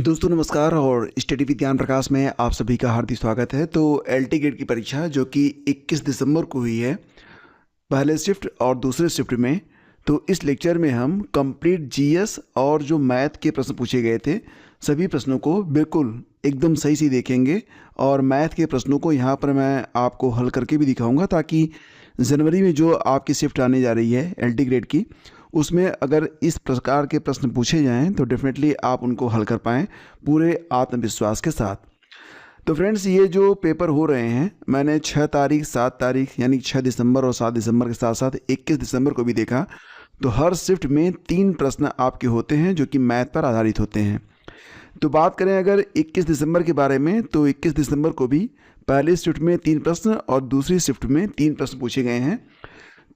दोस्तों नमस्कार और स्टडी विज्ञान प्रकाश में आप सभी का हार्दिक स्वागत है। तो एलटी गेट की परीक्षा जो कि 21 दिसंबर को हुई है, पहले शिफ्ट और दूसरे शिफ्ट में। तो इस लेक्चर में हम कंप्लीट जीएस और जो मैथ के प्रश्न पूछे गए थे सभी प्रश्नों को बिल्कुल एकदम सही से देखेंगे। और मैथ के प्रश्नों को यहाँ पर मैं आपको हल करके भी दिखाऊंगा, ताकि जनवरी में जो आपकी शिफ्ट आने जा रही है एलटी ग्रेड की, उसमें अगर इस प्रकार के प्रश्न पूछे जाएं तो डेफिनेटली आप उनको हल कर पाएँ पूरे आत्मविश्वास के साथ। तो फ्रेंड्स, ये जो पेपर हो रहे हैं, मैंने 6 तारीख 7 तारीख यानी 6 दिसंबर और 7 दिसंबर के साथ साथ 21 दिसंबर को भी देखा। तो हर शिफ्ट में 3 प्रश्न आपके होते हैं जो कि मैथ पर आधारित होते हैं। तो बात करें अगर 21 दिसंबर के बारे में, तो 21 दिसंबर को भी पहली शिफ्ट में 3 प्रश्न और दूसरी शिफ्ट में 3 प्रश्न पूछे गए हैं।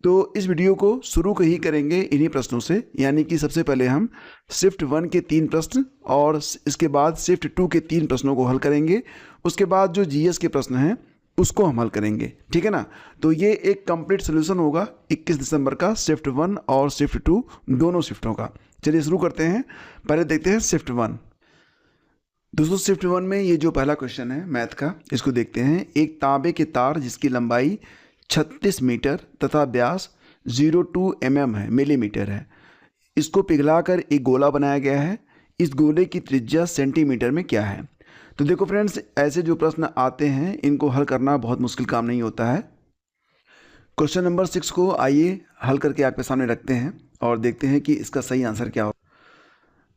तो इस वीडियो को शुरू ही करेंगे इन्हीं प्रश्नों से, यानी कि सबसे पहले हम शिफ्ट 1 के 3 प्रश्न और इसके बाद शिफ्ट 2 के 3 प्रश्नों को हल करेंगे। उसके बाद जो जीएस के प्रश्न हैं उसको हम हल करेंगे, ठीक है ना। तो ये एक कंप्लीट सोल्यूशन होगा 21 दिसंबर का, शिफ्ट 1 और शिफ्ट 2 दोनों शिफ्टों का। चलिए शुरू करते हैं। पहले देखते हैं शिफ्ट 1। दोस्तों शिफ्ट 1 में ये जो पहला क्वेश्चन है मैथ का, इसको देखते हैं। एक तांबे के तार जिसकी लंबाई 36 मीटर तथा व्यास 02 है मिलीमीटर है, इसको पिघलाकर एक गोला बनाया गया है। इस गोले की त्रिज्या सेंटीमीटर में क्या है। तो देखो फ्रेंड्स, ऐसे जो प्रश्न आते हैं इनको हल करना बहुत मुश्किल काम नहीं होता है। क्वेश्चन नंबर 6 को आइए हल करके आपके सामने रखते हैं और देखते हैं कि इसका सही आंसर क्या हो।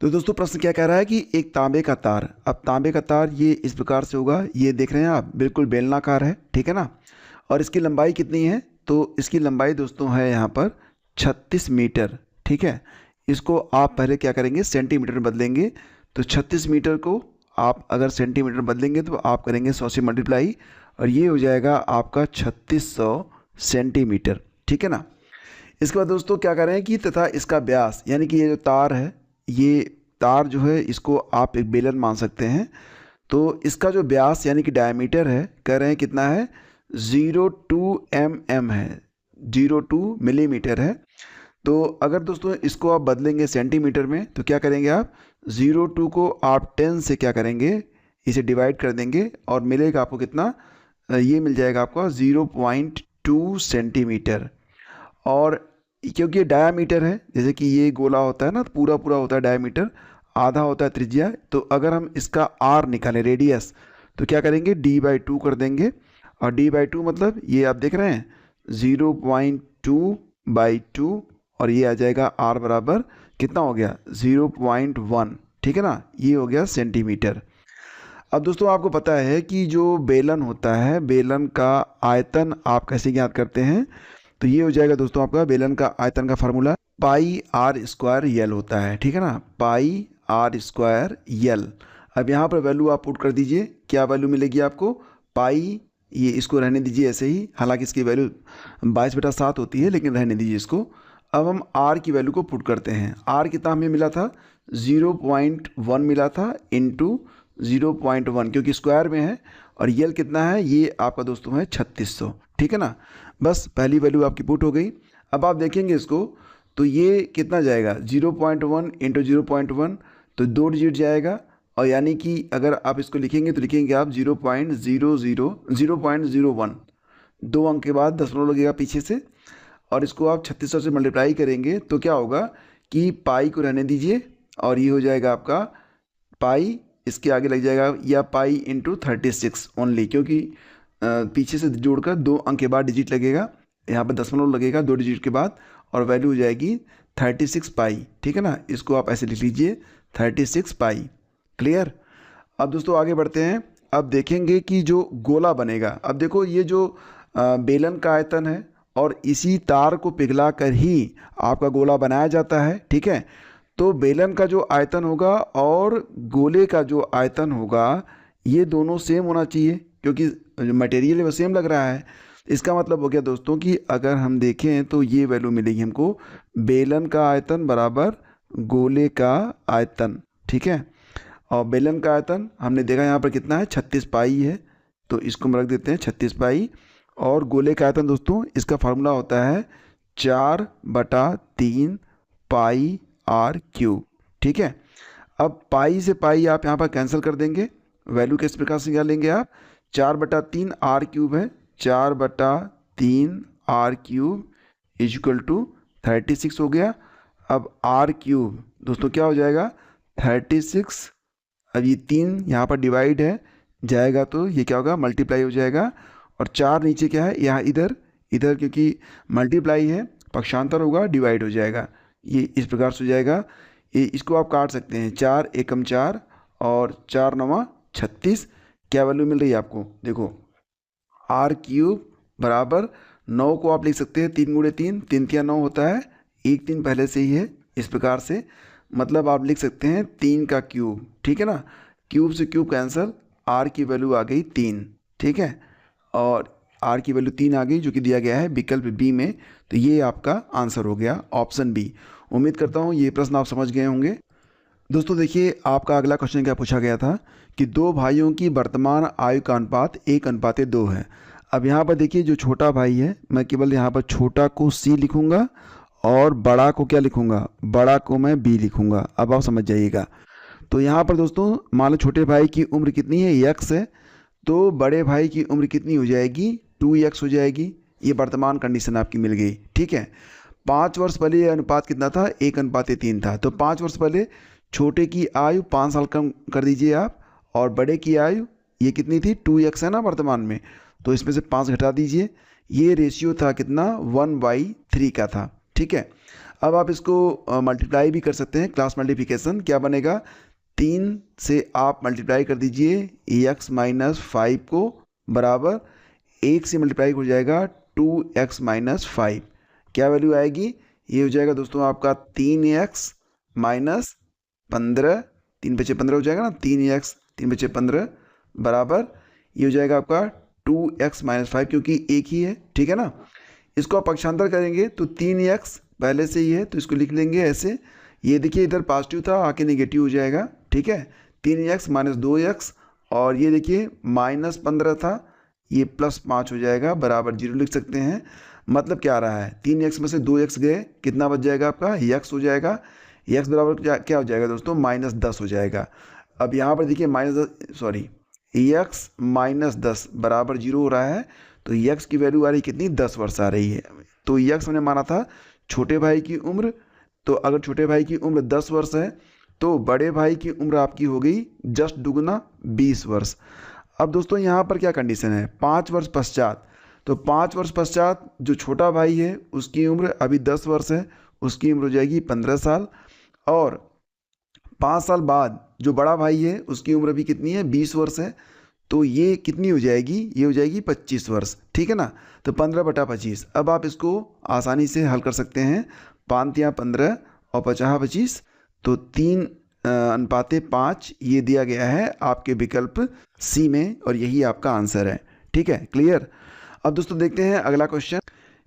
तो दोस्तों प्रश्न क्या कह रहा है कि एक तांबे का तार, अब तांबे का तार ये इस प्रकार से होगा, ये देख रहे हैं आप, बिल्कुल बेलनाकार है, ठीक है ना। और इसकी लंबाई कितनी है, तो इसकी लंबाई दोस्तों है यहाँ पर 36 मीटर, ठीक है। इसको आप पहले क्या करेंगे, सेंटीमीटर में बदलेंगे। तो 36 मीटर को आप अगर सेंटीमीटर बदलेंगे तो आप करेंगे 100 से मल्टीप्लाई, और ये हो जाएगा आपका 3600 सेंटीमीटर, ठीक है ना। इसके बाद दोस्तों क्या करें कि तथा इसका व्यास, यानी कि ये जो तार है, ये तार जो है इसको आप एक बेलन मान सकते हैं। तो इसका जो व्यास यानी कि डायमीटर है, कह रहे हैं कितना है, 02 है, 02 मिलीमीटर है। तो अगर दोस्तों इसको आप बदलेंगे सेंटीमीटर में तो क्या करेंगे आप, 02 को आप 10 से क्या करेंगे, इसे डिवाइड कर देंगे और मिलेगा आपको कितना, ये मिल जाएगा आपका 0.2 सेंटीमीटर। और क्योंकि ये डायामीटर है, जैसे कि ये गोला होता है ना, पूरा पूरा होता है डायामीटर, आधा होता है त्रिज्या। तो अगर हम इसका आर निकालें, रेडियस, तो क्या करेंगे, d/2 कर देंगे। और d/2 मतलब ये आप देख रहे हैं 0.2/2, और ये आ जाएगा r बराबर कितना हो गया, 0.1, ठीक है ना। ये हो गया सेंटीमीटर। अब दोस्तों आपको पता है कि जो बेलन होता है, बेलन का आयतन आप कैसे ज्ञात करते हैं। तो ये हो जाएगा दोस्तों आपका बेलन का आयतन का फार्मूला पाई आर स्क्वायर यल होता है, ठीक है ना, पाई आर स्क्वायर यल। अब यहाँ पर वैल्यू आप पुट कर दीजिए, क्या वैल्यू मिलेगी आपको, पाई, ये इसको रहने दीजिए ऐसे ही, हालांकि इसकी वैल्यू 22/7 होती है, लेकिन रहने दीजिए इसको। अब हम आर की वैल्यू को पुट करते हैं। आर कितना हमें मिला था, 0.1 मिला था इंटू 0.1, क्योंकि स्क्वायर में है। और यल कितना है, ये आपका दोस्तों है 3600, ठीक है ना। बस पहली वैल्यू आपकी पुट हो गई। अब आप देखेंगे इसको, तो ये कितना जाएगा, 0.1 इंटू 0.1, तो 2 डिजिट जाएगा। और यानी कि अगर आप इसको लिखेंगे तो लिखेंगे आप 0.01, 2 अंक के बाद दशमलव लगेगा पीछे से, और इसको आप 3600 से मल्टीप्लाई करेंगे तो क्या होगा कि पाई को रहने दीजिए, और ये हो जाएगा आपका पाई, इसके आगे लग जाएगा या पाई इंटू 36 ओनली, क्योंकि पीछे से जोड़कर 2 अंक के बाद डिजिट लगेगा, यहाँ पर दशमलव लगेगा 2 डिजिट के बाद, और वैल्यू हो जाएगी 36 पाई, ठीक है ना। इसको आप ऐसे लिख लीजिए 36 पाई। क्लियर। अब दोस्तों आगे बढ़ते हैं। अब देखेंगे कि जो गोला बनेगा, अब देखो ये जो बेलन का आयतन है और इसी तार को पिघला कर ही आपका गोला बनाया जाता है, ठीक है। तो बेलन का जो आयतन होगा और गोले का जो आयतन होगा, ये दोनों सेम होना चाहिए, क्योंकि मटेरियल वो सेम लग रहा है। इसका मतलब हो गया दोस्तों कि अगर हम देखें तो ये वैल्यू मिलेगी हमको, बेलन का आयतन बराबर गोले का आयतन, ठीक है। और बेलन का आयतन हमने देखा यहाँ पर कितना है, 36 पाई है, तो इसको हम रख देते हैं 36 पाई। और गोले का आयतन दोस्तों, इसका फार्मूला होता है 4/3 पाई r क्यूब, ठीक है। अब पाई से पाई आप यहाँ पर कैंसिल कर देंगे। वैल्यू किस प्रकार से क्या लेंगे आप, 4/3 आर क्यूब है, 4/3 आर क्यूब इजक्वल टू 36 हो गया। अब आर क्यूब दोस्तों क्या हो जाएगा 36। अब ये 3 यहाँ पर डिवाइड है जाएगा तो ये क्या होगा मल्टीप्लाई हो जाएगा। और 4 नीचे क्या है यहाँ इधर इधर, क्योंकि मल्टीप्लाई है पक्षांतर होगा डिवाइड हो जाएगा। ये इस प्रकार से हो जाएगा। ये इसको आप काट सकते हैं, 4 एकम 4 और 4 9 36। क्या वैल्यू मिल रही है आपको, देखो आर क्यूब बराबर 9 को आप लिख सकते हैं 3 × 3, 3 × 9 होता है, 1 3 पहले से ही है। इस प्रकार से मतलब आप लिख सकते हैं 3 का क्यूब, ठीक है ना। क्यूब से क्यूब कैंसिल, आर की वैल्यू आ गई 3, ठीक है। और आर की वैल्यू 3 आ गई जो कि दिया गया है विकल्प बी में। तो ये आपका आंसर हो गया ऑप्शन बी। उम्मीद करता हूँ ये प्रश्न आप समझ गए होंगे। दोस्तों देखिए आपका अगला क्वेश्चन क्या पूछा गया था कि दो भाइयों की वर्तमान आयु का अनुपात 1:2 है। अब यहाँ पर देखिए जो छोटा भाई है मैं केवल यहाँ पर छोटा को सी लिखूँगा और बड़ा को क्या लिखूँगा, बड़ा को मैं बी लिखूँगा। अब आप समझ जाइएगा। तो यहाँ पर दोस्तों मान लो छोटे भाई की उम्र कितनी है, x है, तो बड़े भाई की उम्र कितनी हो जाएगी, 2x हो जाएगी। ये वर्तमान कंडीशन आपकी मिल गई, ठीक है। 5 वर्ष पहले ये अनुपात कितना था, 1:3 था। तो 5 वर्ष पहले छोटे की आयु 5 साल कम कर दीजिए आप, और बड़े की आयु ये कितनी थी 2x है ना वर्तमान में, तो इसमें से 5 घटा दीजिए। ये रेशियो था कितना 1/3 का था, ठीक है। अब आप इसको मल्टीप्लाई भी कर सकते हैं, क्लास मल्टीप्लिकेशन। क्या बनेगा, 3 से आप मल्टीप्लाई कर दीजिए x - 5 को, बराबर 1 से मल्टीप्लाई हो जाएगा 2x - 5। क्या वैल्यू आएगी, ये हो जाएगा दोस्तों आपका 3x - 15, 3 × 15 हो जाएगा ना, 3x 3 × 15 बराबर ये हो जाएगा आपका 2x - 5, क्योंकि एक ही है, ठीक है ना। इसको आप पक्षांतर करेंगे तो 3x पहले से ही है तो इसको लिख लेंगे ऐसे। ये देखिए इधर पॉजिटिव था आके नेगेटिव हो जाएगा, ठीक है। 3x - 2x, और ये देखिए -15 था, ये +5 हो जाएगा, बराबर 0 लिख सकते हैं। मतलब क्या आ रहा है, 3x में से 2x गए, कितना बच जाएगा आपका x हो जाएगा। x बराबर क्या हो जाएगा दोस्तों, -10 हो जाएगा। अब यहाँ पर देखिए x -10 बराबर 0 हो रहा है, तो x की वैल्यू आ रही कितनी, 10 वर्ष आ रही है। तो x हमने माना था छोटे भाई की उम्र, तो अगर छोटे भाई की उम्र 10 वर्ष है तो बड़े भाई की उम्र आपकी हो गई जस्ट दुगुना 20 वर्ष। अब दोस्तों यहाँ पर क्या कंडीशन है, 5 वर्ष पश्चात, तो 5 वर्ष पश्चात जो छोटा भाई है उसकी उम्र अभी 10 वर्ष है, उसकी उम्र हो जाएगी 15 साल। और 5 साल बाद जो बड़ा भाई है उसकी उम्र अभी कितनी है, 20 वर्ष है, तो ये कितनी हो जाएगी, ये हो जाएगी 25 वर्ष, ठीक है ना। तो 15/25। अब आप इसको आसानी से हल कर सकते हैं, 5 × 15 और 50/25, तो 3:5 ये दिया गया है आपके विकल्प सी में, और यही आपका आंसर है, ठीक है, क्लियर। अब दोस्तों देखते हैं अगला क्वेश्चन।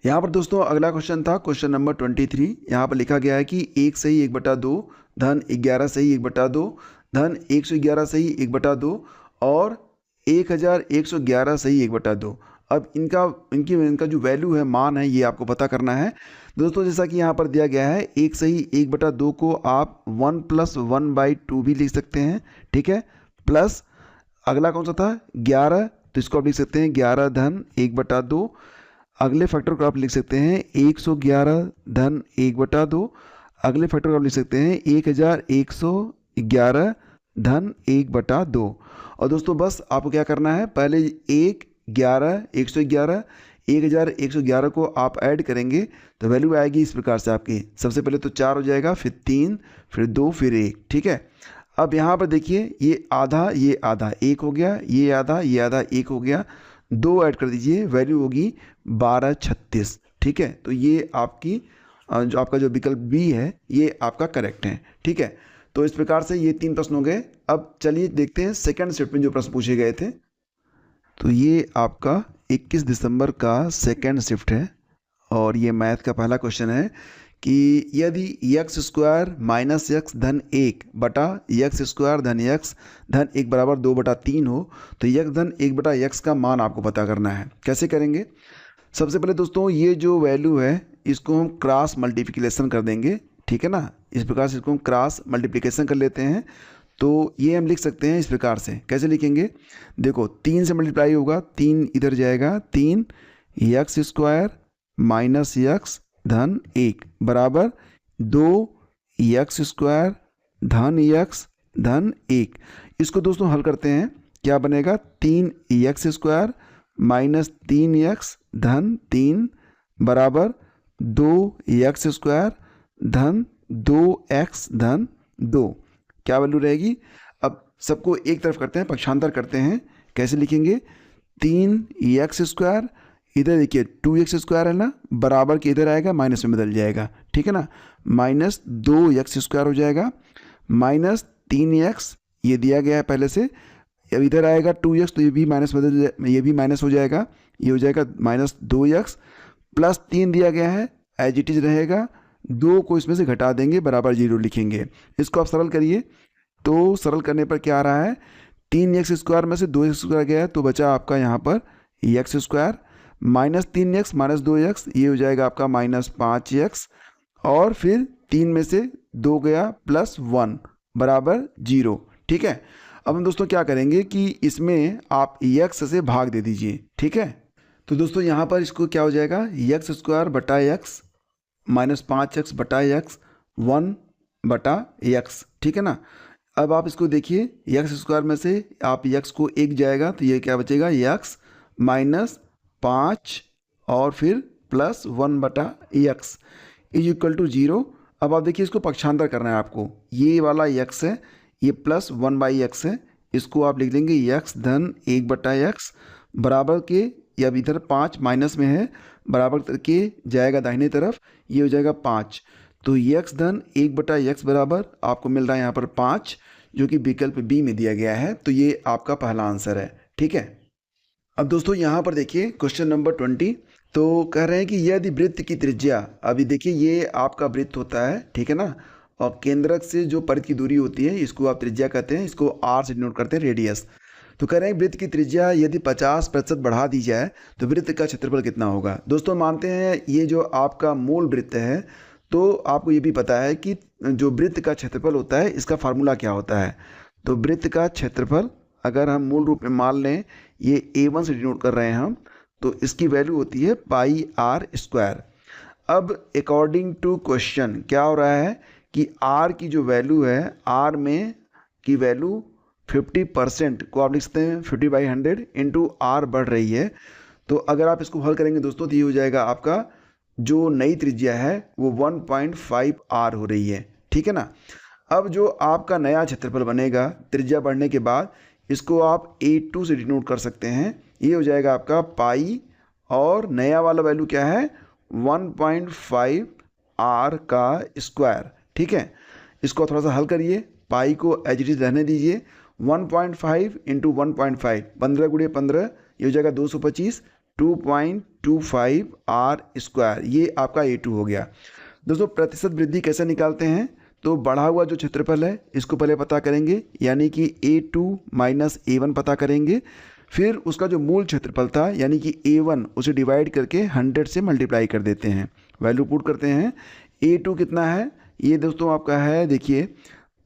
यहाँ पर दोस्तों अगला क्वेश्चन था क्वेश्चन नंबर 23। यहाँ पर लिखा गया है कि 1 सही 1/2 धन 11 सही 1/2 धन 111 सही 1/2 और 1111 सही 1/2। अब इनका जो वैल्यू है, मान है, ये आपको पता करना है दोस्तों। जैसा कि यहाँ पर दिया गया है 1 सही 1/2 को आप 1 + 1/2 भी लिख सकते हैं, ठीक है। प्लस अगला कौन सा था 11, तो इसको आप लिख सकते हैं 11 धन 1/2। अगले फैक्टर को आप लिख सकते हैं 111 धन 1/2। अगले फैक्टर को आप लिख सकते हैं 1111 धन 1/2। और दोस्तों बस आपको क्या करना है, पहले 111 1111 को आप ऐड करेंगे तो वैल्यू आएगी इस प्रकार से आपकी। सबसे पहले तो 4 हो जाएगा, फिर 3, फिर 2, फिर 1, ठीक है। अब यहाँ पर देखिए ये आधा 1 हो गया, ये आधा 1 हो गया, 2 ऐड कर दीजिए, वैल्यू होगी 1236, ठीक है। तो ये आपका जो विकल्प बी है ये आपका करेक्ट है, ठीक है। तो इस प्रकार से ये 3 प्रश्न हो गए। अब चलिए देखते हैं सेकंड शिफ्ट में जो प्रश्न पूछे गए थे। तो ये आपका 21 दिसंबर का सेकंड शिफ्ट है, और ये मैथ का पहला क्वेश्चन है कि यदि x² - x धन 1 बटा x² धन x धन 1 बराबर 2/3 हो, तो x धन 1/x का मान आपको पता करना है। कैसे करेंगे, सबसे पहले दोस्तों ये जो वैल्यू है इसको हम क्रॉस मल्टीप्लिकेशन कर देंगे, ठीक है ना। इस प्रकार से इसको हम क्रॉस मल्टीप्लिकेशन कर लेते हैं। तो ये हम लिख सकते हैं इस प्रकार से। कैसे लिखेंगे? देखो 3 से मल्टीप्लाई होगा, 3 इधर जाएगा, 3 एक्स स्क्वायर माइनस एक्स धन 1 बराबर 2 एक्स स्क्वायर धन एक्स धन 1। इसको दोस्तों हल करते हैं, क्या बनेगा? 3 एक्स स्क्वायर माइनस 3 एक्स धन 3 बराबर 2 एक्स स्क्वायर धन 2 एक्स धन 2। क्या वैल्यू रहेगी? अब सबको एक तरफ करते हैं, पक्षांतर करते हैं। कैसे लिखेंगे? 3 एक्स स्क्वायर, इधर देखिए 2 एक्स स्क्वायर है ना, बराबर के इधर आएगा, माइनस में बदल जाएगा, ठीक है ना, माइनस 2 एक्स स्क्वायर हो जाएगा, माइनस 3 एक्स ये दिया गया है पहले से, अब इधर आएगा 2 एक्स, तो ये भी माइनस ये भी माइनस हो जाएगा, ये हो जाएगा माइनस 2 एक्स, प्लस 3 दिया गया है, एज इट इज रहेगा, 2 को इसमें से घटा देंगे, बराबर 0 लिखेंगे। इसको आप सरल करिए, तो सरल करने पर क्या आ रहा है? 3 एक्स स्क्वायर में से 2 एक्स स्क्वायर गया है, तो बचा आपका यहाँ पर x square, minus 3 x minus 2 x, ये हो जाएगा आपका माइनस 5 एक्स, और फिर 3 में से 2 गया प्लस 1 बराबर 0, ठीक है। अब हम दोस्तों क्या करेंगे कि इसमें आप एक्स से भाग दे दीजिए, ठीक है। तो दोस्तों यहाँ पर इसको क्या हो जाएगा? एक्स स्क्वायर बटा एक्स माइनस 5 एक्स बटा एक्स 1 बटा एक्स, ठीक है ना। अब आप इसको देखिए, एक्स स्क्वायर में से आप एक्स को 1 जाएगा, तो ये क्या बचेगा? एक्स माइनस 5 और फिर प्लस 1 बटा एक्स इज इक्वल टू 0। अब आप देखिए, इसको पक्षांतर करना है आपको, ये वाला एक्स है, ये प्लस 1 बाई एक्स है, इसको आप लिख देंगे एक्स धन 1 बटा एक्स बराबर के, या इधर 5 माइनस में है, बराबर करके जाएगा दाहिने तरफ, ये हो जाएगा 5। तो एक्स धन 1 बटा एक्स बराबर आपको मिल रहा है यहाँ पर 5, जो कि विकल्प बी में दिया गया है। तो ये आपका पहला आंसर है, ठीक है। अब दोस्तों यहाँ पर देखिए क्वेश्चन नंबर 20, तो कह रहे हैं कि यदि वृत्त की त्रिज्या, अभी देखिए ये आपका वृत्त होता है, ठीक है ना, और केंद्रक से जो परिधि की दूरी होती है इसको आप त्रिज्या कहते हैं, इसको आर से डिनोट करते हैं, रेडियस। तो कह रहे हैं वृत्त की त्रिज्या यदि 50% बढ़ा दी जाए तो वृत्त का क्षेत्रफल कितना होगा। दोस्तों मानते हैं ये जो आपका मूल वृत्त है, तो आपको ये भी पता है कि जो वृत्त का क्षेत्रफल होता है इसका फार्मूला क्या होता है। तो वृत्त का क्षेत्रफल अगर हम मूल रूप में मान लें, ये A1 से डिनोट कर रहे हैं हम, तो इसकी वैल्यू होती है पाई आर स्क्वायर। अब अकॉर्डिंग टू क्वेश्चन क्या हो रहा है कि आर की जो वैल्यू है, आर में की वैल्यू 50% को आप लिख सकते हैं 50/100 इंटू आर बढ़ रही है। तो अगर आप इसको हल करेंगे दोस्तों, तो ये हो जाएगा आपका जो नई त्रिज्या है वो 1.5 आर हो रही है, ठीक है ना। अब जो आपका नया क्षेत्रफल बनेगा त्रिज्या बढ़ने के बाद, इसको आप A2 से डिनोट कर सकते हैं, ये हो जाएगा आपका पाई, और नया वाला वैल्यू क्या है? 1.5 आर का स्क्वायर, ठीक है। इसको थोड़ा सा हल करिए, पाई को एज इट इज रहने दीजिए, 1.5 इंटू 1.5 15 गुणे 15, ये हो जाएगा 225, 2.25 आर स्क्वायर, ये आपका A2 हो गया। दोस्तों प्रतिशत वृद्धि कैसे निकालते हैं? तो बढ़ा हुआ जो क्षेत्रफल है इसको पहले पता करेंगे, यानी कि A2 माइनस A1 पता करेंगे, फिर उसका जो मूल क्षेत्रफल था यानी कि A1 उसे डिवाइड करके 100 से मल्टीप्लाई कर देते हैं, वैल्यू पुट करते हैं। A2 कितना है? ये दोस्तों आपका है, देखिए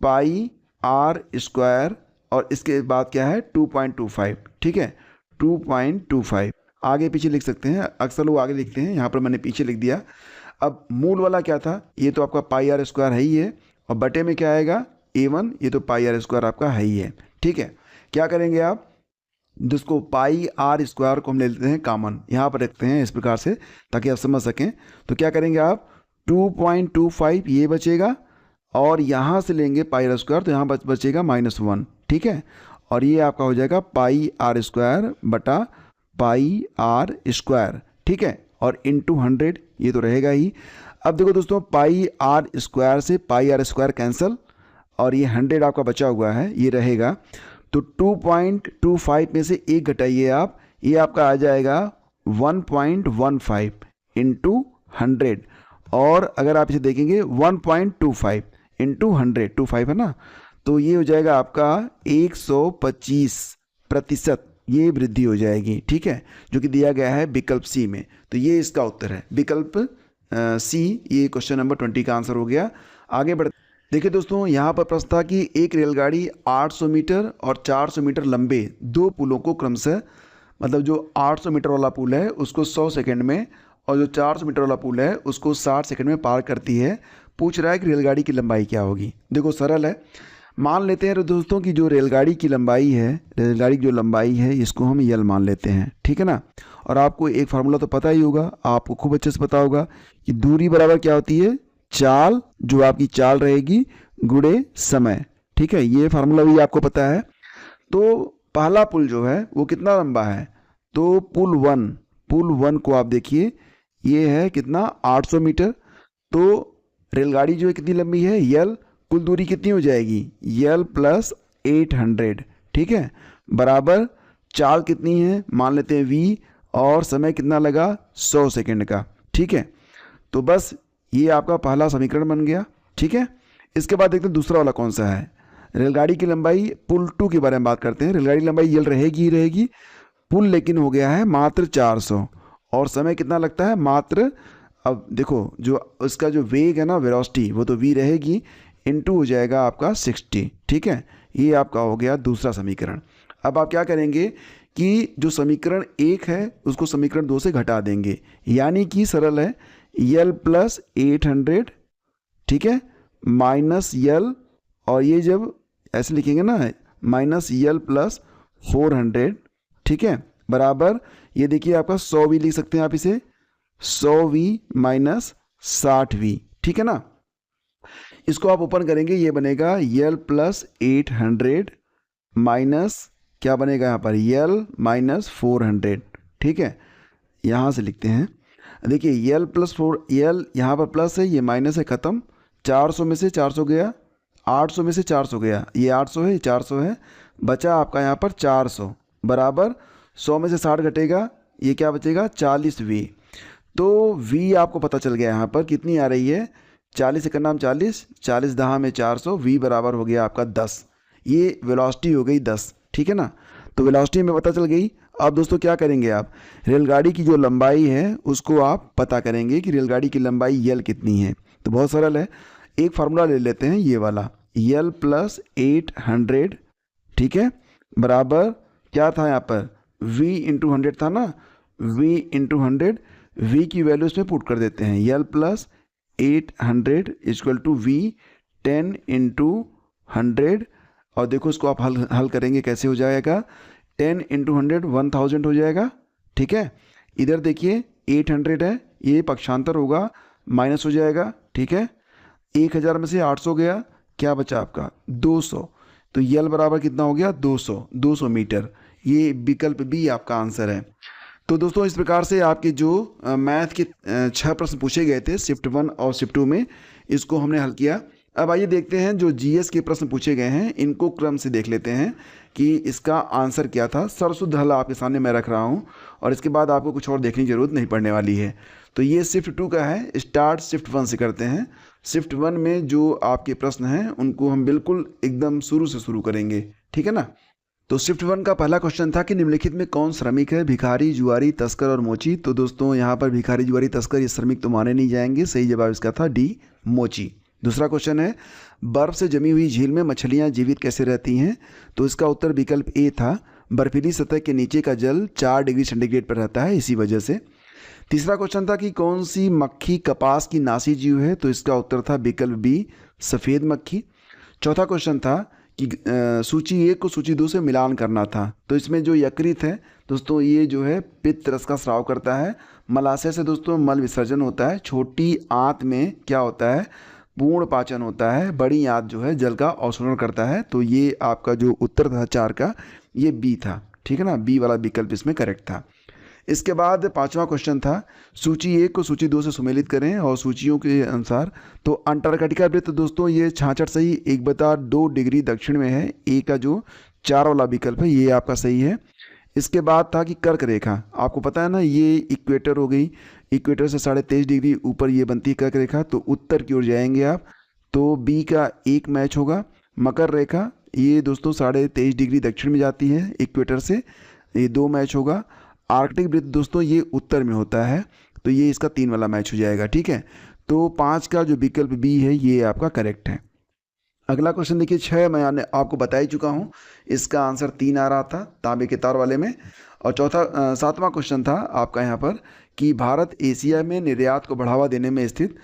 पाई आर स्क्वायर, और इसके बाद क्या है? 2.25, ठीक है, 2.25। आगे पीछे लिख सकते हैं, अक्सर लोग आगे लिखते हैं, यहाँ पर मैंने पीछे लिख दिया। अब मूल वाला क्या था? ये तो आपका पाई आर स्क्वायर है ही है, और बटे में क्या आएगा? A1, ये तो पाई आर स्क्वायर आपका है ही है, ठीक है। क्या करेंगे आप? जिसको पाई आर स्क्वायर को हम ले लेते हैं कॉमन, यहाँ पर रखते हैं इस प्रकार से ताकि आप समझ सकें। तो क्या करेंगे आप? 2.25 ये बचेगा, और यहाँ से लेंगे पाई आर स्क्वायर, तो यहाँ बचेगा -1, ठीक है। और ये आपका हो जाएगा पाई आर स्क्वायर बटा पाई आर स्क्वायर, ठीक है, और इंटू 100, ये तो रहेगा ही। अब देखो दोस्तों, पाई आर स्क्वायर से पाई आर स्क्वायर कैंसिल, और ये 100 आपका बचा हुआ है, ये रहेगा। तो 2.25 में से 1 घटाइए आप, ये आपका आ जाएगा 1.15 इंटू 100, और अगर आप इसे देखेंगे 1.25 इंटू 100, 25 है ना, तो ये हो जाएगा आपका 125% ये वृद्धि हो जाएगी, ठीक है, जो कि दिया गया है विकल्प सी में। तो ये इसका उत्तर है, विकल्प सी, ये क्वेश्चन नंबर 20 का आंसर हो गया। आगे बढ़ देखिए दोस्तों, यहाँ पर प्रश्न था कि एक रेलगाड़ी 800 मीटर और 400 मीटर लंबे दो पुलों को क्रमशः, मतलब जो 800 मीटर वाला पुल है उसको 100 सेकंड में और जो 400 मीटर वाला पुल है उसको 60 सेकंड में पार करती है। पूछ रहा है कि रेलगाड़ी की लंबाई क्या होगी। देखो सरल है, मान लेते हैं दोस्तों कि जो रेलगाड़ी की लंबाई है, रेलगाड़ी की जो लंबाई है इसको हम यल मान लेते हैं, ठीक है ना। और आपको एक फार्मूला तो पता ही होगा, आपको खूब अच्छे से पता होगा कि दूरी बराबर क्या होती है, चाल, जो आपकी चाल रहेगी गुणे समय, ठीक है। ये फार्मूला भी आपको पता है। तो पहला पुल जो है वो कितना लंबा है, तो पुल वन को आप देखिए, ये है कितना 800 मीटर। तो रेलगाड़ी जो है कितनी लंबी है, यल, कुल दूरी कितनी हो जाएगी, यल प्लस 800, ठीक है, बराबर चाल कितनी है, मान लेते हैं वी, और समय कितना लगा 100 सेकंड का, ठीक है। तो बस ये आपका पहला समीकरण बन गया, ठीक है। इसके बाद देखते हैं दूसरा वाला कौन सा है। रेलगाड़ी की लंबाई, पुल 2 के बारे में बात करते हैं। रेलगाड़ी की लंबाई यल रहेगी ही रहेगी, पुल लेकिन हो गया है मात्र 400, और समय कितना लगता है मात्र, अब देखो जो उसका जो वेग है ना, वेलोसिटी, वो तो वी रहेगी, इनटू हो जाएगा आपका 60, ठीक है। ये आपका हो गया दूसरा समीकरण। अब आप क्या करेंगे कि जो समीकरण 1 है उसको समीकरण 2 से घटा देंगे, यानी कि सरल है, यल प्लस 800, ठीक है, माइनस यल, और ये जब ऐसे लिखेंगे ना, माइनस यल प्लस 400, ठीक है, बराबर, ये देखिए आपका 100v लिख सकते हैं आप इसे, 100v माइनस 60v, ठीक है ना। इसको आप ओपन करेंगे, ये बनेगा यल प्लस 800 माइनस क्या बनेगा यहाँ पर, यल माइनस 400, ठीक है। यहाँ से लिखते हैं, देखिए यल प्लस 4, यल यहाँ पर प्लस है, ये माइनस है, ख़त्म, 400 में से 400 गया, 800 में से 400 गया, ये 800 है, ये 400 है, बचा आपका यहाँ पर 400, बराबर 100 में से 60 घटेगा, ये क्या बचेगा 40v। तो v आपको पता चल गया यहाँ पर कितनी आ रही है, 40 का नाम 40, 40 दहा में 400, v बराबर हो गया आपका 10। ये वेलोसिटी हो गई 10, ठीक है ना। तो वेलोसिटी में पता चल गई। अब दोस्तों क्या करेंगे आप, रेलगाड़ी की जो लंबाई है उसको आप पता करेंगे कि रेलगाड़ी की लंबाई यल कितनी है। तो बहुत सरल है, एक फार्मूला ले लेते हैं, ये वाला, यल प्लस 800, ठीक है, बराबर क्या था यहाँ पर, v इंटू 100 था ना, v इंटू 100, v की वैल्यू इसमें पुट कर देते हैं, यल plus 800 equal to v 10 into 100, और देखो इसको आप हल करेंगे कैसे हो जाएगा, 10 इंटू 100 1000 हो जाएगा, ठीक है। इधर देखिए 800 है, ये पक्षांतर होगा, माइनस हो जाएगा, ठीक है। 1000 में से 800 गया, क्या बचा आपका 200, तो यल बराबर कितना हो गया 200 मीटर। ये विकल्प बी आपका आंसर है। तो दोस्तों इस प्रकार से आपके जो मैथ के 6 प्रश्न पूछे गए थे शिफ्ट 1 और शिफ्ट 2 में, इसको हमने हल किया। अब आइए देखते हैं जो जीएस के प्रश्न पूछे गए हैं, इनको क्रम से देख लेते हैं कि इसका आंसर क्या था। सरसुद्ध हल आपके सामने मैं रख रहा हूँ, और इसके बाद आपको कुछ और देखने की जरूरत नहीं पड़ने वाली है। तो ये शिफ्ट 2 का है, स्टार्ट शिफ्ट 1 से करते हैं। शिफ्ट 1 में जो आपके प्रश्न हैं उनको हम बिल्कुल एकदम शुरू से शुरू करेंगे, ठीक है ना। तो शिफ्ट 1 का पहला क्वेश्चन था कि निम्नलिखित में कौन श्रमिक है, भिखारी, जुआरी, तस्कर और मोची। तो दोस्तों यहाँ पर भिखारी, जुआरी, तस्कर ये श्रमिक तो माने नहीं जाएंगे, सही जवाब इसका था डी, मोची। दूसरा क्वेश्चन है, बर्फ से जमी हुई झील में मछलियाँ जीवित कैसे रहती हैं। तो इसका उत्तर विकल्प ए था, बर्फीली सतह के नीचे का जल 4 डिग्री सेंटीग्रेड पर रहता है, इसी वजह से। तीसरा क्वेश्चन था कि कौन सी मक्खी कपास की नासी जीव है। तो इसका उत्तर था विकल्प बी, सफ़ेद मक्खी। चौथा क्वेश्चन था कि सूची 1 को सूची 2 से मिलान करना था। तो इसमें जो यकृत है दोस्तों, ये जो है पित्त रस का स्राव करता है। मलाशय से दोस्तों मल विसर्जन होता है। छोटी आंत में क्या होता है, पूर्ण पाचन होता है। बड़ी आंत जो है जल का अवशोषण करता है। तो ये आपका जो उत्तर था 4 का, ये बी था, ठीक है ना, बी वाला विकल्प इसमें करेक्ट था। इसके बाद 5वां क्वेश्चन था, सूची 1 को सूची 2 से सुमेलित करें और सूचियों के अनुसार। तो अंटार्कटिका वृत्त दोस्तों ये 66 सही 1/2 डिग्री दक्षिण में है। ए का जो 4 वाला विकल्प है ये आपका सही है। इसके बाद था कि कर्क रेखा, आपको पता है ना, ये इक्वेटर हो गई, इक्वेटर से 23.5 डिग्री ऊपर ये बनती है कर्क रेखा। तो उत्तर की ओर जाएंगे आप, तो बी का 1 मैच होगा। मकर रेखा ये दोस्तों 23.5 डिग्री दक्षिण में जाती है इक्वेटर से, ये 2 मैच होगा। आर्कटिक वृत्त दोस्तों ये उत्तर में होता है, तो ये इसका 3 वाला मैच हो जाएगा, ठीक है। तो 5 का जो विकल्प बी है ये आपका करेक्ट है। अगला क्वेश्चन देखिए 6 मैंने आपको बता ही चुका हूँ, इसका आंसर 3 आ रहा था तांबे के तार वाले में। और चौथा 7वां क्वेश्चन था आपका यहाँ पर कि भारत एशिया में निर्यात को बढ़ावा देने में स्थित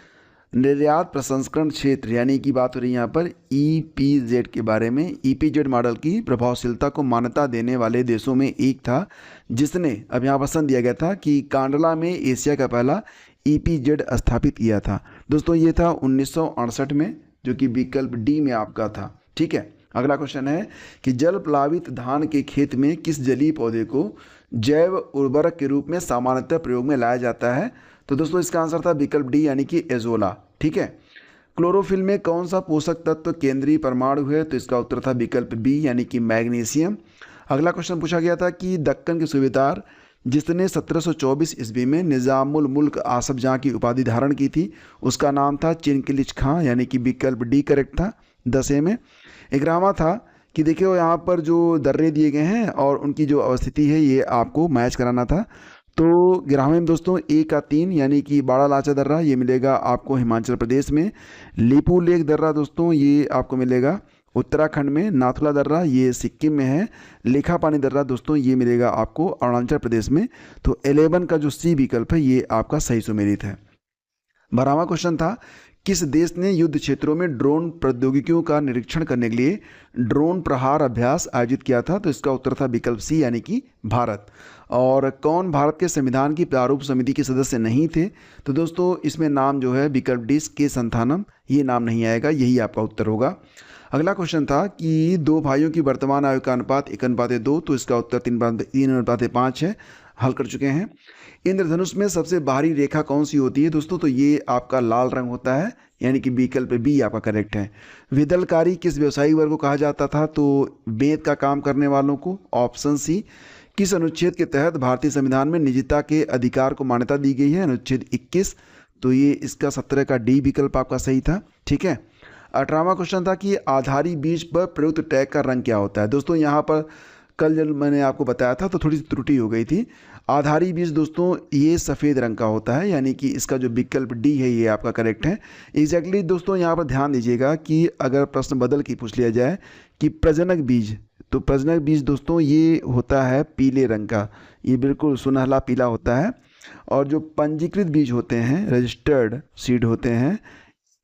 निर्यात प्रसंस्करण क्षेत्र, यानी कि बात हो रही है यहाँ पर EPZ के बारे में। EPZ मॉडल की प्रभावशीलता को मान्यता देने वाले देशों में एक था, जिसने अब यहाँ पर सन दिया गया था कि कांडला में एशिया का पहला EPZ स्थापित किया था। दोस्तों ये था 1968 में, जो कि विकल्प डी में आपका था। ठीक है, अगला क्वेश्चन है कि जल प्लावित धान के खेत में किस जलीय पौधे को जैव उर्वरक के रूप में सामान्यतः प्रयोग में लाया जाता है? तो दोस्तों इसका आंसर था विकल्प डी, यानी कि एजोला। ठीक है, क्लोरोफिल में कौन सा पोषक तत्व केंद्रीय परमाणु है? तो इसका उत्तर था विकल्प बी, यानी कि मैग्नीशियम। अगला क्वेश्चन पूछा गया था कि दक्कन के सूबेदार जिसने 1724 ईस्वी में निज़ामुल मुल्क आसफ जहाँ की उपाधि धारण की थी, उसका नाम था चिनकिलिच खां, यानी कि विकल्प डी करेक्ट था। 10 में 11वां था कि देखिए यहाँ पर जो दर्रे दिए गए हैं और उनकी जो अवस्थिति है ये आपको मैच कराना था। तो 11वें में दोस्तों ए का 3, यानी कि बाड़ा लाचा दर्रा, ये मिलेगा आपको हिमाचल प्रदेश में। लीपू लेक दर्रा दोस्तों ये आपको मिलेगा उत्तराखंड में। नाथुला दर्रा ये सिक्किम में है। लेखा पानी दर्रा दोस्तों ये मिलेगा आपको अरुणाचल प्रदेश में। तो 11 का जो सी विकल्प है ये आपका सही सुमेलित है। 12वां क्वेश्चन था किस देश ने युद्ध क्षेत्रों में ड्रोन प्रौद्योगिकियों का निरीक्षण करने के लिए ड्रोन प्रहार अभ्यास आयोजित किया था? तो इसका उत्तर था विकल्प सी, यानी कि भारत। और कौन भारत के संविधान की प्रारूप समिति के सदस्य नहीं थे? तो दोस्तों इसमें नाम जो है विकल्प डी के संथानम, ये नाम नहीं आएगा, यही आपका उत्तर होगा। अगला क्वेश्चन था कि दो भाइयों की वर्तमान आयु का अनुपात 1:2, तो इसका उत्तर 3:5 है, हल कर चुके हैं। इंद्रधनुष में सबसे बाहरी रेखा कौन सी होती है दोस्तों? तो ये आपका लाल रंग होता है, यानी कि विकल्प बी आपका करेक्ट है। विदलकारी किस व्यवसायिक वर्ग को कहा जाता था? तो बेंत का काम करने वालों को। Option C. किस अनुच्छेद के तहत भारतीय संविधान में निजता के अधिकार को मान्यता दी गई है? अनुच्छेद 21, तो ये इसका 17 का डी विकल्प आपका सही था। ठीक है, 18वां क्वेश्चन था कि आधारी बीज पर प्रयुक्त टैग का रंग क्या होता है? दोस्तों यहाँ पर कल जब मैंने आपको बताया था तो थोड़ी सी त्रुटि हो गई थी। आधारी बीज दोस्तों ये सफ़ेद रंग का होता है, यानी कि इसका जो विकल्प डी है ये आपका करेक्ट है। एग्जैक्टली दोस्तों यहाँ पर ध्यान दीजिएगा कि अगर प्रश्न बदल के पूछ लिया जाए कि प्रजनक बीज, तो प्रजनक बीज दोस्तों ये होता है पीले रंग का, ये बिल्कुल सुनहला पीला होता है। और जो पंजीकृत बीज होते हैं, रजिस्टर्ड सीड होते हैं,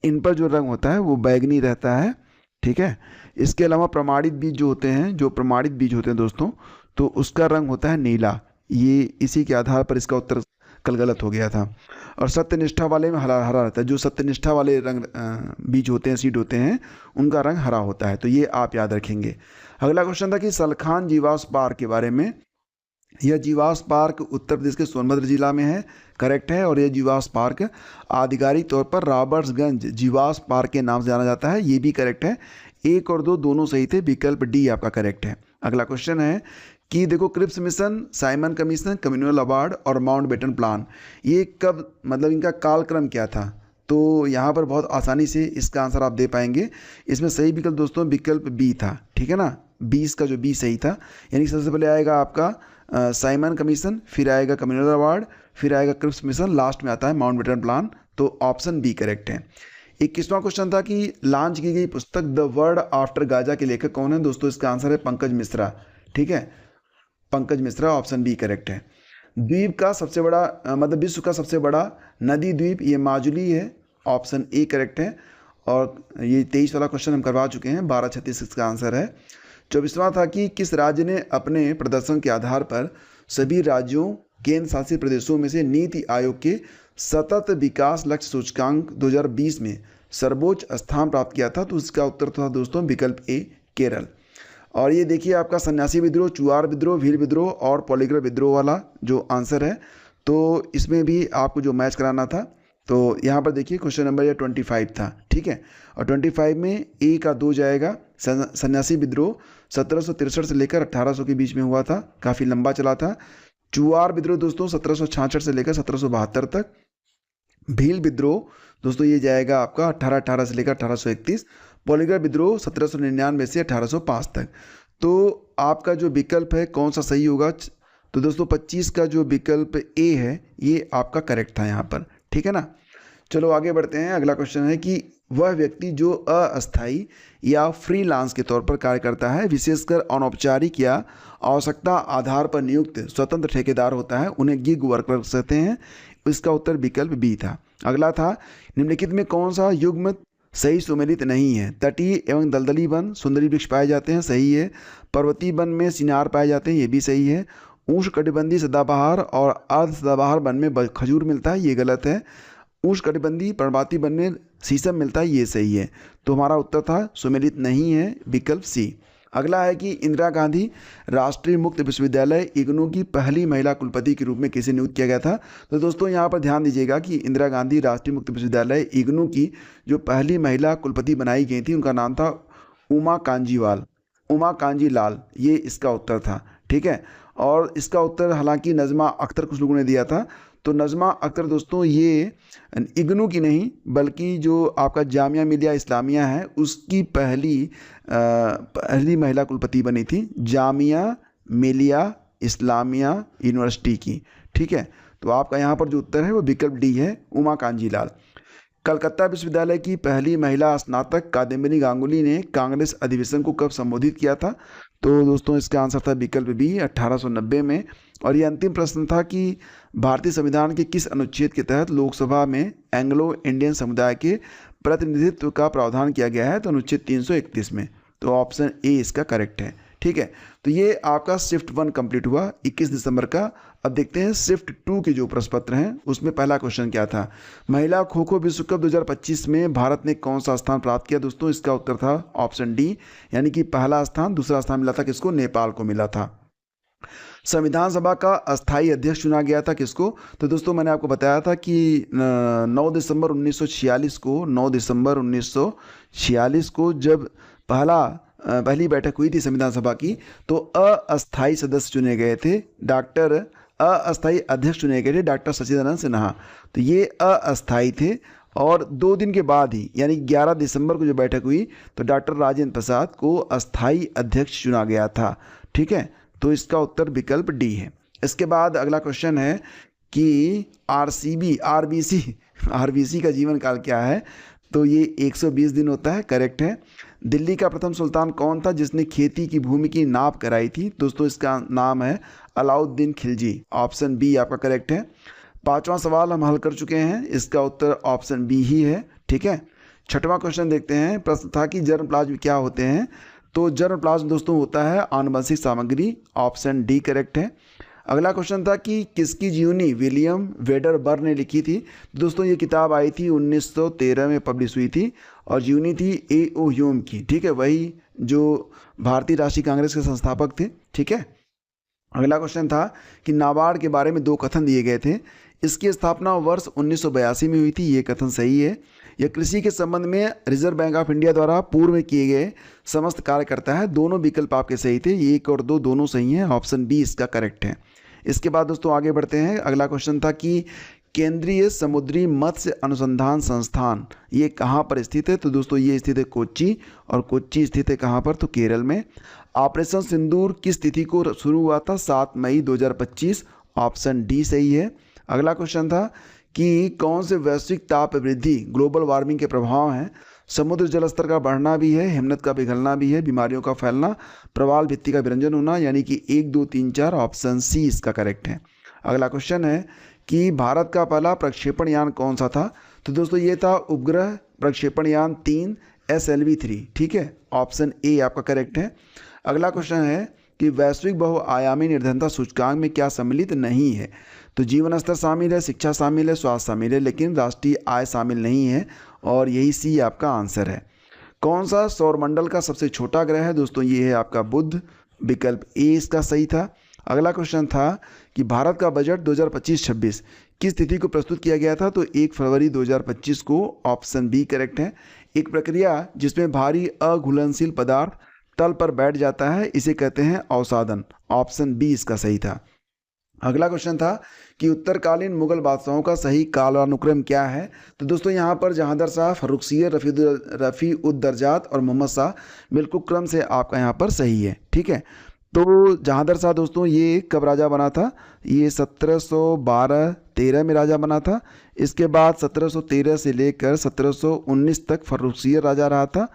इन पर जो रंग होता है वो बैगनी रहता है। ठीक है, इसके अलावा प्रमाणित बीज जो होते हैं, प्रमाणित बीज होते हैं दोस्तों, तो उसका रंग होता है नीला। ये इसी के आधार पर इसका उत्तर कल गलत हो गया था। और सत्यनिष्ठा वाले में हरा हरा रहता है, जो सत्यनिष्ठा वाले रंग बीज होते हैं, सीड होते हैं, उनका रंग हरा होता है, तो ये आप याद रखेंगे। अगला क्वेश्चन था कि सलखान जीवाश्म पार्क के बारे में। यह जीवाश्म पार्क उत्तर प्रदेश के सोनभद्र जिला में है, करेक्ट है। और यह जीवाश्म पार्क आधिकारिक तौर पर रॉबर्ट्सगंज जीवाश्म पार्क के नाम से जाना जाता है, ये भी करेक्ट है। 1 और 2 दोनों सही थे, विकल्प डी आपका करेक्ट है। अगला क्वेश्चन है कि देखो Cripps mission, Simon commission, communal award और माउंटबेटन प्लान, ये कब, मतलब इनका कालक्रम क्या था? तो यहाँ पर बहुत आसानी से इसका आंसर आप दे पाएंगे। इसमें सही विकल्प दोस्तों विकल्प बी था। ठीक है ना, 20 का जो बी सही था, यानी सबसे पहले आएगा आपका साइमन कमीशन, फिर आएगा कम्युनल अवार्ड, फिर आएगा क्रिप्स मिशन, लास्ट में आता है माउंटबेटन प्लान, तो ऑप्शन बी करेक्ट है। 21वां क्वेश्चन था कि लॉन्च की गई पुस्तक द वर्ल्ड आफ्टर गाजा के लेखक कौन है? दोस्तों इसका आंसर है पंकज मिश्रा। ठीक है, Pankaj Mishra, option B correct है। द्वीप का सबसे बड़ा मतलब विश्व का सबसे बड़ा नदी द्वीप ये माजुली है, ऑप्शन ए करेक्ट है। और ये 23 वाला क्वेश्चन हम करवा चुके हैं, 1236 इसका आंसर है। 24वां था कि किस राज्य ने अपने प्रदर्शन के आधार पर सभी राज्यों, केंद्र शासित प्रदेशों में से नीति आयोग के सतत विकास लक्ष्य सूचकांक 2020 में सर्वोच्च स्थान प्राप्त किया था? तो इसका उत्तर था दोस्तों विकल्प ए केरल। और ये देखिए आपका सन्यासी विद्रोह, चुआर विद्रोह, भील विद्रोह और पॉलीग्राफ विद्रोह वाला जो आंसर है, तो इसमें भी आपको जो मैच कराना था, तो यहाँ पर देखिए क्वेश्चन नंबर ये 25 था। ठीक है, और 25 में ए का 2 जाएगा। सन्यासी विद्रोह 1763 से लेकर 1800 के बीच में हुआ था, काफ़ी लंबा चला था। चुआर विद्रोह दोस्तों 1766 से लेकर 1772 तक। भील विद्रोह दोस्तों ये जाएगा आपका 1818 से लेकर 1831। पॉलीग्राफ विद्रोह 1799 से 1805 तक। तो आपका जो विकल्प है कौन सा सही होगा? तो दोस्तों 25 का जो विकल्प ए है ये आपका करेक्ट था यहाँ पर। ठीक है ना, चलो आगे बढ़ते हैं। अगला क्वेश्चन है कि वह व्यक्ति जो अस्थायी या फ्रीलांस के तौर पर कार्य करता है, विशेषकर अनौपचारिक या आवश्यकता आधार पर नियुक्त स्वतंत्र ठेकेदार होता है, उन्हें गिग वर्कर्स कहते हैं। इसका उत्तर विकल्प बी था। अगला था, निम्नलिखित में कौन सा युग्म सही सुमेलित नहीं है? तटीय एवं दलदली वन सुंदरी वृक्ष पाए जाते हैं, सही है। पर्वतीय वन में सिनार पाए जाते हैं, ये भी सही है। उष्णकटिबंधीय सदाबहार और अर्ध सदाबहार वन में खजूर मिलता है, ये गलत है। उष्णकटिबंधीय पर्वतीय वन में शीशम मिलता है, ये सही है। तो हमारा उत्तर था सुमेलित नहीं है, विकल्प सी। अगला है कि इंदिरा गांधी राष्ट्रीय मुक्त विश्वविद्यालय इग्नू की पहली महिला कुलपति के रूप में किसे नियुक्त किया गया था? तो दोस्तों यहाँ पर ध्यान दीजिएगा कि इंदिरा गांधी राष्ट्रीय मुक्त विश्वविद्यालय इग्नू की जो पहली महिला कुलपति बनाई गई थी, उनका नाम था उमा कांजी लाल, ये इसका उत्तर था। ठीक है, और इसका उत्तर हालांकि नज़मा अख्तर कुछ लोगों ने दिया था। तो नज़मा अख्तर दोस्तों ये इग्नू की नहीं बल्कि जो आपका जामिया मिलिया इस्लामिया है उसकी पहली महिला कुलपति बनी थी, जामिया मिलिया इस्लामिया यूनिवर्सिटी की। ठीक है, तो आपका यहाँ पर जो उत्तर है वो विकल्प डी है, उमा कांजी लाल। कलकत्ता विश्वविद्यालय की पहली महिला स्नातक कादम्बिनी गांगुली ने कांग्रेस अधिवेशन को कब संबोधित किया था? तो दोस्तों इसका आंसर था विकल्प बी, 1890 में। और ये अंतिम प्रश्न था कि भारतीय संविधान के किस अनुच्छेद के तहत लोकसभा में एंग्लो इंडियन समुदाय के प्रतिनिधित्व का प्रावधान किया गया है? तो अनुच्छेद 331 में। तो ऑप्शन ए इसका करेक्ट है। ठीक है, तो ये आपका शिफ्ट 1 कंप्लीट हुआ 21 दिसंबर का। अब देखते हैं शिफ्ट 2 के जो प्रश्न पत्र हैं उसमें पहला क्वेश्चन क्या था? महिला खो खो विश्व कप 2025 में भारत ने कौन सा स्थान प्राप्त किया? दोस्तों इसका उत्तर था ऑप्शन डी, यानी कि पहला स्थान। दूसरा स्थान मिला था किसको? नेपाल को मिला था। संविधान सभा का अस्थायी अध्यक्ष चुना गया था किसको? तो दोस्तों मैंने आपको बताया था कि 9 दिसंबर 1946 को जब पहली बैठक हुई थी संविधान सभा की, तो अस्थायी सदस्य चुने गए थे, अस्थायी अध्यक्ष चुने गए थे डॉक्टर सच्चिदानंद सिन्हा। तो ये अस्थायी थे और 2 दिन के बाद ही यानी 11 दिसंबर को जो बैठक हुई तो डॉक्टर राजेंद्र प्रसाद को अस्थायी अध्यक्ष चुना गया था। ठीक है, तो इसका उत्तर विकल्प डी है। इसके बाद अगला क्वेश्चन है कि आरबीसी का जीवन काल क्या है? तो ये 120 दिन होता है, करेक्ट है। दिल्ली का प्रथम सुल्तान कौन था जिसने खेती की भूमि की नाप कराई थी? दोस्तों इसका नाम है अलाउद्दीन खिलजी, ऑप्शन बी आपका करेक्ट है। 5वां सवाल हम हल कर चुके हैं, इसका उत्तर ऑप्शन बी ही है। ठीक है, 6वां क्वेश्चन देखते हैं। प्रश्न था कि जर्मप्लाज्म क्या होते हैं? तो जर्मप्लाज्म दोस्तों होता है आनुवंशिक सामग्री, ऑप्शन डी करेक्ट है। अगला क्वेश्चन था कि किसकी जीवनी विलियम वेडर बर्न ने लिखी थी? दोस्तों ये किताब आई थी 1913 में पब्लिश हुई थी और जीवनी थी ए.ओ. ह्यूम की। ठीक है, वही जो भारतीय राष्ट्रीय कांग्रेस के संस्थापक थे। ठीक है, अगला क्वेश्चन था कि नाबार्ड के बारे में 2 कथन दिए गए थे। इसकी स्थापना वर्ष 1982 में हुई थी, ये कथन सही है। यह कृषि के संबंध में रिजर्व बैंक ऑफ इंडिया द्वारा पूर्व में किए गए समस्त कार्य करता है। दोनों विकल्प आपके सही थे, 1 और 2 दोनों सही हैं, ऑप्शन बी इसका करेक्ट है। इसके बाद दोस्तों आगे बढ़ते हैं। अगला क्वेश्चन था कि केंद्रीय समुद्री मत्स्य अनुसंधान संस्थान ये कहाँ पर स्थित है? तो दोस्तों ये स्थित है कोच्चि, और कोच्चि स्थित है कहाँ पर? तो केरल में। ऑपरेशन सिंदूर किस तिथि को शुरू हुआ था? 7 मई 2025, ऑप्शन डी सही है। अगला क्वेश्चन था कि कौन से वैश्विक ताप वृद्धि ग्लोबल वार्मिंग के प्रभाव हैं? समुद्र जल स्तर का बढ़ना भी है, हिमनद का पिघलना भी है, बीमारियों का फैलना, प्रवाल भित्ति का विरंजन होना, यानी कि 1, 2, 3, 4, ऑप्शन सी इसका करेक्ट है। अगला क्वेश्चन है कि भारत का पहला प्रक्षेपण यान कौन सा था? तो दोस्तों ये था उपग्रह प्रक्षेपण यान 3 SLV-3। ठीक है, ऑप्शन ए आपका करेक्ट है। अगला क्वेश्चन है कि वैश्विक बहुआयामी निर्धनता सूचकांक में क्या सम्मिलित नहीं है? तो जीवन स्तर शामिल है, शिक्षा शामिल है, स्वास्थ्य शामिल है, लेकिन राष्ट्रीय आय शामिल नहीं है, और यही सी आपका आंसर है। कौन सा सौरमंडल का सबसे छोटा ग्रह है? दोस्तों ये है आपका बुध, विकल्प ए इसका सही था। अगला क्वेश्चन था कि भारत का बजट 2025-26 किस तिथि को प्रस्तुत किया गया था? तो 1 फरवरी 2025 को, ऑप्शन बी करेक्ट है। एक प्रक्रिया जिसमें भारी अघुलनशील पदार्थ तल पर बैठ जाता है इसे कहते हैं अवसादन, ऑप्शन बी इसका सही था। अगला क्वेश्चन था कि उत्तरकालीन मुगल बादशाहों का सही कालानुक्रम क्या है? तो दोस्तों यहाँ पर जहांगीर शाह, फर्रुखसियर, रफ़ी-उद-दरजात और मोहम्मद शाह बिल्कुल क्रम से आपका यहाँ पर सही है। ठीक है, तो जहांगीर शाह दोस्तों ये कब राजा बना था, ये 1712-13 में राजा बना था। इसके बाद 1713 से लेकर 1719 तक फर्रुखसियर राजा रहा था,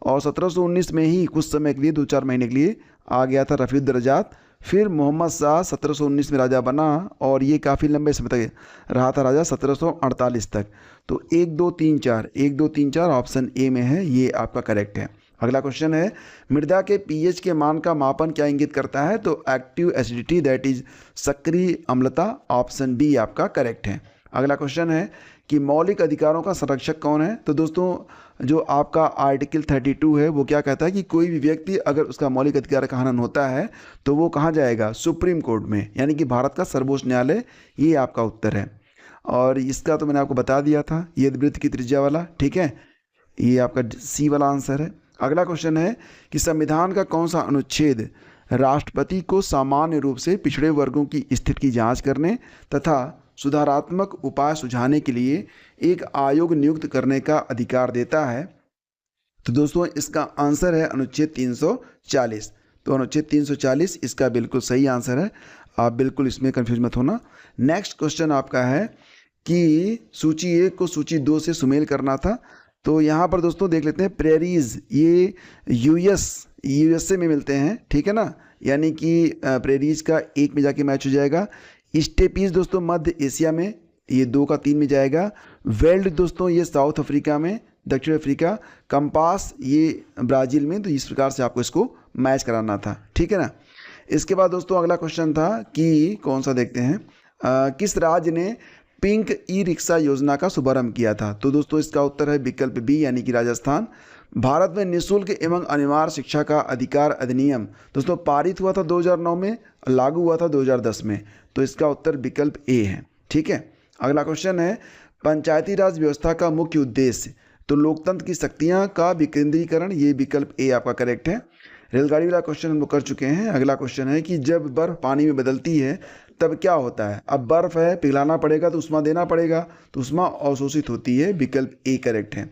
और 1719 में ही कुछ समय के लिए 2-4 महीने के लिए आ गया था रफ़ीउद्दरजात। फिर मोहम्मद शाह 1719 में राजा बना, और ये काफ़ी लंबे समय तक रहा था राजा, 1748 तक। तो 1 2 3 4, 1 2 3 4 ऑप्शन ए में है, ये आपका करेक्ट है। अगला क्वेश्चन है, मृदा के पीएच के मान का मापन क्या इंगित करता है, तो एक्टिव एसिडिटी, दैट इज सक्रिय अम्लता, ऑप्शन बी आपका करेक्ट है। अगला क्वेश्चन है कि मौलिक अधिकारों का संरक्षक कौन है, तो दोस्तों जो आपका आर्टिकल 32 है वो क्या कहता है कि कोई भी व्यक्ति अगर उसका मौलिक अधिकार का हनन होता है तो वो कहाँ जाएगा, सुप्रीम कोर्ट में, यानी कि भारत का सर्वोच्च न्यायालय, ये आपका उत्तर है। और इसका तो मैंने आपको बता दिया था, ये वृत्त की त्रिज्या वाला, ठीक है, ये आपका सी वाला आंसर है। अगला क्वेश्चन है कि संविधान का कौन सा अनुच्छेद राष्ट्रपति को सामान्य रूप से पिछड़े वर्गों की स्थिति की जांच करने तथा सुधारात्मक उपाय सुझाने के लिए एक आयोग नियुक्त करने का अधिकार देता है, तो दोस्तों इसका आंसर है अनुच्छेद 340। तो अनुच्छेद 340 इसका बिल्कुल सही आंसर है, आप बिल्कुल इसमें कंफ्यूज मत होना। नेक्स्ट क्वेश्चन आपका है कि सूची 1 को सूची 2 से सुमेल करना था। तो यहाँ पर दोस्तों देख लेते हैं, प्रेरीज ये यूएसए में मिलते हैं, ठीक है ना, यानी कि प्रेरीज का 1 में जाके मैच हो जाएगा। स्टेपीज दोस्तों मध्य एशिया में, ये 2 का 3 में जाएगा। वेल्ड दोस्तों ये साउथ अफ्रीका में, दक्षिण अफ्रीका। कंपास ये ब्राज़ील में, तो इस प्रकार से आपको इसको मैच कराना था, ठीक है ना। इसके बाद दोस्तों अगला क्वेश्चन था कि कौन सा देखते हैं, किस राज्य ने पिंक ई रिक्शा योजना का शुभारंभ किया था, तो दोस्तों इसका उत्तर है विकल्प बी, यानी कि राजस्थान। भारत में निःशुल्क एवं अनिवार्य शिक्षा का अधिकार अधिनियम दोस्तों पारित हुआ था 2009 में, लागू हुआ था 2010 में, तो इसका उत्तर विकल्प ए है, ठीक है। अगला क्वेश्चन है, पंचायती राज व्यवस्था का मुख्य उद्देश्य, तो लोकतंत्र की शक्तियां का विकेंद्रीकरण, ये विकल्प ए आपका करेक्ट है। रेलगाड़ी वाला क्वेश्चन हम लोग कर चुके हैं। अगला क्वेश्चन है कि जब बर्फ पानी में बदलती है तब क्या होता है, अब बर्फ है, पिघलाना पड़ेगा तो उष्मा देना पड़ेगा, तो उष्मा अवशोषित होती है, विकल्प ए करेक्ट है।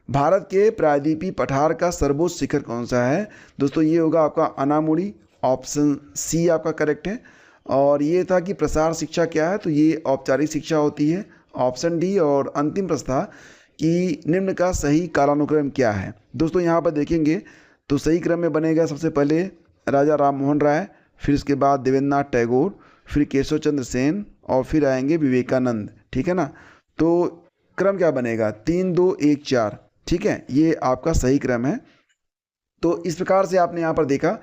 भारत के प्रायद्वीपीय पठार का सर्वोच्च शिखर कौन सा है, दोस्तों ये होगा आपका अनामुड़ी, ऑप्शन सी आपका करेक्ट है। और ये था कि प्रसार शिक्षा क्या है, तो ये औपचारिक शिक्षा होती है, ऑप्शन डी। और अंतिम प्रश्न था कि निम्न का सही कालानुक्रम क्या है, दोस्तों यहाँ पर देखेंगे तो सही क्रम में बनेगा सबसे पहले राजा राम मोहन राय, फिर इसके बाद देवेंद्रनाथ टैगोर, फिर केशव चंद्र सेन, और फिर आएंगे विवेकानंद, ठीक है ना। तो क्रम क्या बनेगा, 3 2 1 4, ठीक है, ये आपका सही क्रम है। तो इस प्रकार से आपने यहाँ पर देखा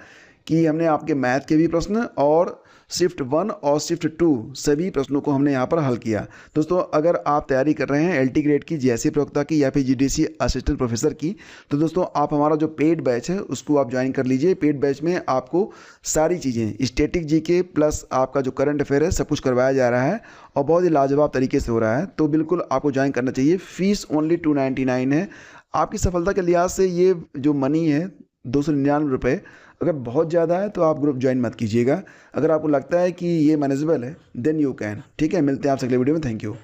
कि हमने आपके मैथ के भी प्रश्न और शिफ्ट 1 और शिफ्ट 2 सभी प्रश्नों को हमने यहाँ पर हल किया। दोस्तों अगर आप तैयारी कर रहे हैं एलटी ग्रेड की, जैसे प्रवक्ता की या फिर जीडीसी असिस्टेंट प्रोफेसर की, तो दोस्तों आप हमारा जो पेड बैच है उसको आप ज्वाइन कर लीजिए। पेड बैच में आपको सारी चीज़ें, स्टैटिक जीके प्लस आपका जो करंट अफेयर है, सब कुछ करवाया जा रहा है और बहुत ही लाजवाब तरीके से हो रहा है, तो बिल्कुल आपको ज्वाइन करना चाहिए। फीस ओनली 299 है। आपकी सफलता के लिहाज से ये जो मनी है 299 रुपये, अगर बहुत ज़्यादा है तो आप ग्रुप ज्वाइन मत कीजिएगा। अगर आपको लगता है कि ये मैनेजेबल है देन यू कैन, ठीक है। मिलते हैं आपसे अगले वीडियो में, थैंक यू।